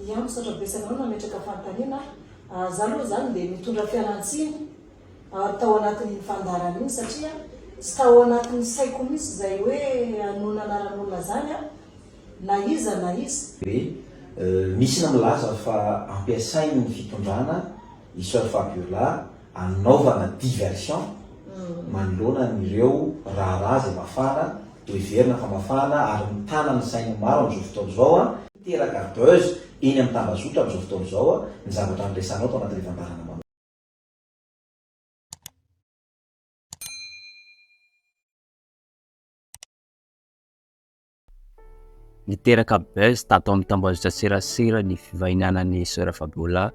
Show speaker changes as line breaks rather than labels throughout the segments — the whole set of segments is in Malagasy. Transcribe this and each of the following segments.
Iam satra besaka anao nametraka fanontaniana. Za aloha zany dia mitondra fialantsiny tao anatin'ny fandarana iny satria tsy tao anatin'ny saiko mihitsy izay hoe hanona anaran'olona zany na iza na iza.
Misy namilaza fa ampiasainy ny fitondrana i Soeur Fabiola anaovana diversion manoloana n'ireo raharaha izay mafana toeverina fa mafana ary mitana ny saina maro amin'izao fotoana izao teraka buzz eny amin'ny tambazotra amin'izao fotoana izao ny zavatra amresanao tao anatin'ny fandarana manokana.
Niteraka buzz tato amin'ny tambazotra serasera ny fivainanan'ny Soeur Fabiola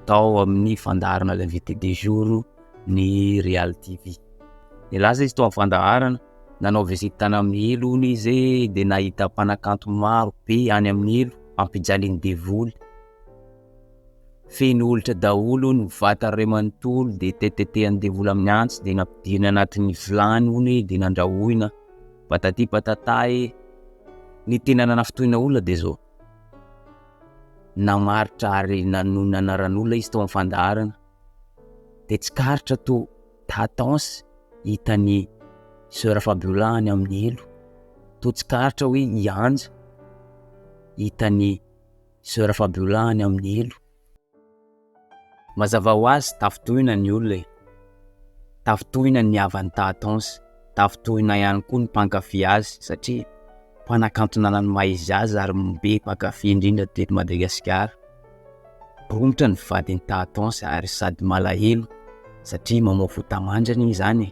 tao amin'ny fandaharana l'invité des jours ny Real TV. Nilaza izy tao amin'ny fandaharana nanao visite tany amin'ny ilo izy dia nahita mpanakanto maro be any amin'ny ilo ampijaliany devoly. Feno olitra daholo ny vata ray manontolo dia tetetehany devoly amin'ny antsy dia nampidirina anatin'ny vilany ony dia nandrahoina patati patatay. Ny tena nanafitohina olona dia zao namaritra ary nanona anaran'olona izy tao amin'ny fandaharana dia tsy karitra to tatanse hitany Soeur Fabiola any amin'ny elo to tsy karitra hoe ianja hitany Soeur Fabiola any amin'ny elo. Mazava ho azy tafitohina ny olona tafitohina ny havan'ny tatanse, tafitohina ihany koa ny mpankafy azy satria mpanakantonana ny maizy azy ary be mpankafy indrindra teto Madagascar. Bromotra ny vadiny tatanse ary sady malahelo satria mamao fotamandrany izany.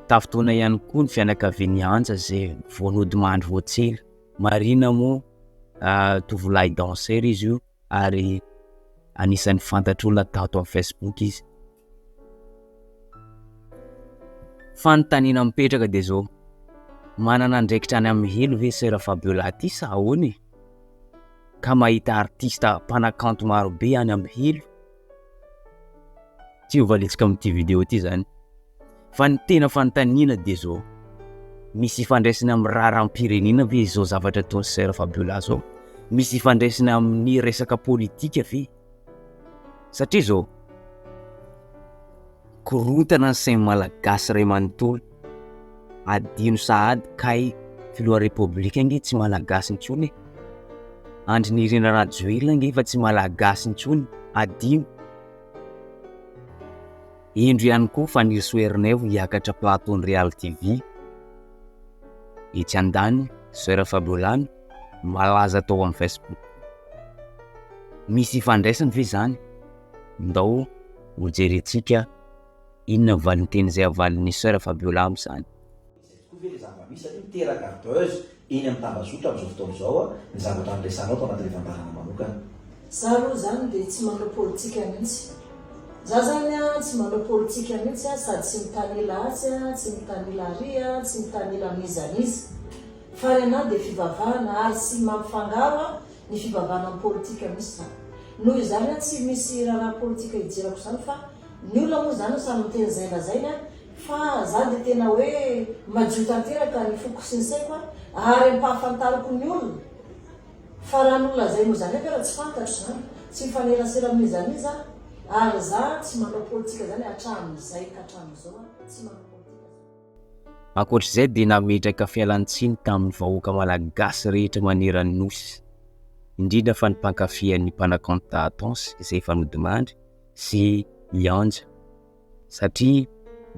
Tafitohina ihany koa ny fianakaviany anja izay voanody mandry voatsely. Marina moa tovolahy danseur izy io ary anisan'ny fantatr'olona tato amin'ny Facebook izy. Fanontaniana mipetraka dia zao manana andraikitra any amin'ny helo ve Soeur Fabiola ty sa ahoana ka mahita artista mpanakanto maro be any amin'ny helo? Tsy ho valetsika amin'ity vidéo ty zany. Fa ny tena fanontaniana dia zao misy ifandraisana amin'ny raharam-pirenena ve zao zavatra ataon'ny Soeur Fabiola zao? Misy ifandraisana amin'ny resaka politika ve? Satria zao korontana ny sainy malagasy ray manontolo adino sahady kay filoha repoblika nge tsy malagasy intsony. Andry Rinah Rajoelina nge fa tsy malagasy intsony adino. Indro ihany koa Fanirisoa Ernaivo hiakatra plateau ny Real TV. Etsy andany Soeur Fabiola malaza tao amin'ny Facebook. Misy ifandraisany ve zany? Ndao ho jerentsika inona valinteny izay avalin'ny Soeur Fabiola amin'izany.
Teraka buzz eny amin'ny tambazotra amin'izao fotoana izao ny zavatra amresanao tao anatin'ny fandarana manokana.
Za aloha zany dia tsy manao politika mihitsy. Za zany tsy manao politika mihitsy sady tsy mitanila atsy tsy mitanila ary tsy mitanila mizaniza. Fa renahy dia fivavahana ary tsy mampifangaro ny fivavahana amin'ny politika mihitsy zany. Noho izany tsy misy raha politika hijerako zany fa ny olona moa zany samy miteny zaina zaina fa za dia tena hoe madio tanteraka ny foko sy ny saiko ary ampahafantariko ny olona. Fa raha ny olona zay moa zany raha tsy fantatro zany tsy mifanerasera mizaniza ary za tsy manao politika zany hatramin'izay ka hatramin'izao tsy manao politika.
Ankoatr'izay dia nametraka fialantsiny tamin'ny vahoaka malagasy rehetra maneran'ny nosy, indrindra fa ny mpankafy ny mpanakanto tatanse izay fanodimandry sy ianja satria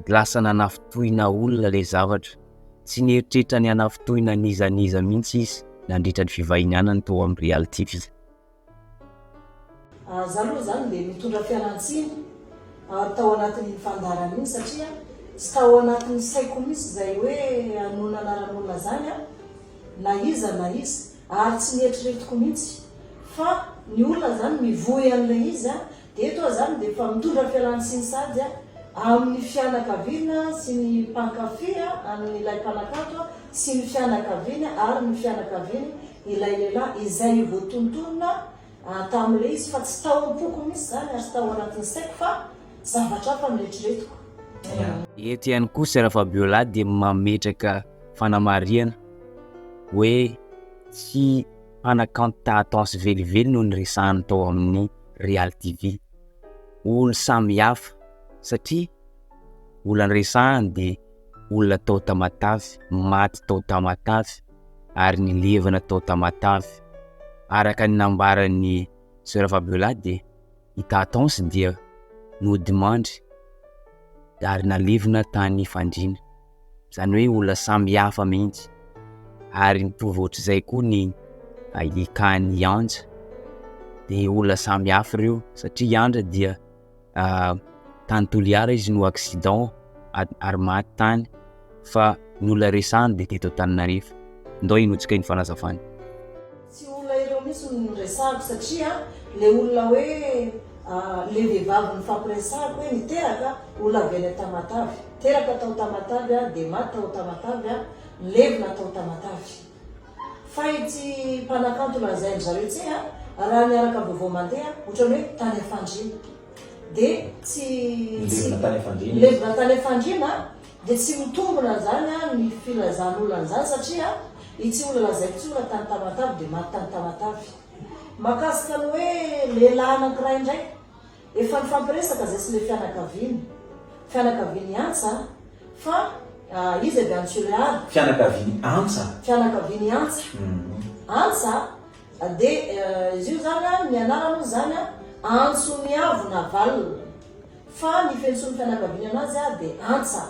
lasa nanafitohina olona ilay zavatra. Tsy nieritreritra ny hanafitohina nizaniza mihitsy izy nandritra ny fivainanany tao amin'ny Real TV.
Za aloha zany dia mitondra fialantsiny tao anatin'ny fandarana iny satria tsy tao anatin'ny saiko mihitsy izay hoe hanona anaran'olona zany na iza na iza ary tsy nieritriretiko mihitsy fa ny olona zany mivoy an'ilay izy dia eto zany dia fa mitondra fialantsiny sady amin'ny fianakaviana sy ny mpankafy amin'ilay mpanakanto sy ny fianakaviana ary ny fianakaviany ilay lehilahy izay voatontonona tamin'ilay izy fa tsy tao am-poko mihitsy zany ary tsy tao anatin'ny saiko fa zavatra hafa mieritriretiko.
Eto ihany koa Soeur Fabiola dia mametraka fanamariana hoe tsy mpanakanto tahatonsy velively no niresahany tao amin'ny Real TV. Olo samy hafa satria olo niresahany de olona tao tamatavy, maty tao tamatavy ary nilevana tao tamatavy. Araka ny nambaran'ny Soeur Fabiola de i tahatonsy dia nodimandry ary nalevina tany fandriana. Zany hoe olona samy hafa mihitsy. Ary nitovy ohatr'izay koa ny ikany Anja de olona samy hafa reo satria Anja dia tany Toliara izy no accident ary maty tany, fa ny olona resahany de teto Antananarivo. Ndao inotsika iny fanazavany.
Tsy olona ireo misy no resahako satria le olona hoe le vehivavy nifampiresahako hoe niteraka olona avy any Tamatavy, teraka tao Tamatavy de maty tao Tamatavy, nilevina tao Tamatavy. Fa ity mpanakanto lazainy zareo tsy raha miaraka vaovao mandeha ohatrany hoe tany afandriana de tsy levina tany afandriana de tsy mitombona zany ny filazan'olona zany satria itsy olona lazaiko tsy olona tany Tamatavy de maty tany Tamatavy. Makasika ny hoe lehilahy anankiray indraiky efa nifampiresaka zay sy le fianakaviany Antsa fa izy avy any Soeur.
Fianakaviany Antsa
Antsa de izy io zany ny anarano zany Antsoniavo Naval, fa ny fentsony fianakaviany anazy de Antsa.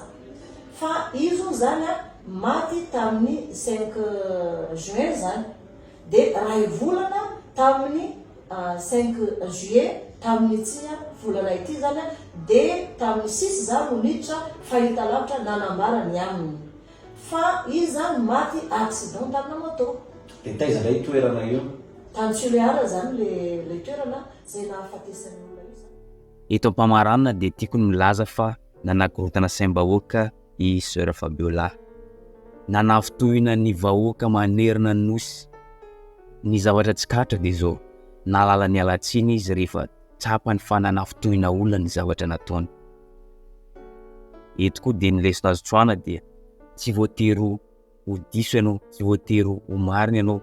Fa izy zany maty tamin'ny 5 juin zany de ray volana tamin'ny 5 juillet tamin'ny tsy volana ity zany de tamin'ny 6 zany niditra fahita lavitra nanambarany aminy fa izy zany maty accident tamina moto.
De taiza ndray toerana io?
Tany Soeur zany le toerana zay nahafatesany olona io zany.
Eto am-pamaranana de tiako ny milaza fa nanakorontana Saim-Bahoaka i Soeur Fabiola. Nanafitohina ny vahoaka manerina ny nosy. Ny zavatra tsikatra de zao, nalala Nialatsiny izy rehefa tsapany fa nanafitohina olona ny zavatra nataony. Eto koa de ny lesona azo tsoana de tsy voatery ho diso ianao, tsy voatery ho marina ianao,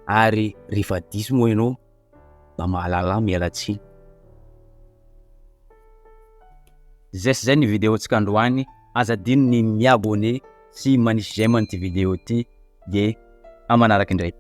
ary rehefa diso moa ianao mba mahalala Mialatsiny. Zay ny vidéo tsika androany, azadino ny miabone sy manisy j'aime an'ity vidéo ty de amanaraka indray.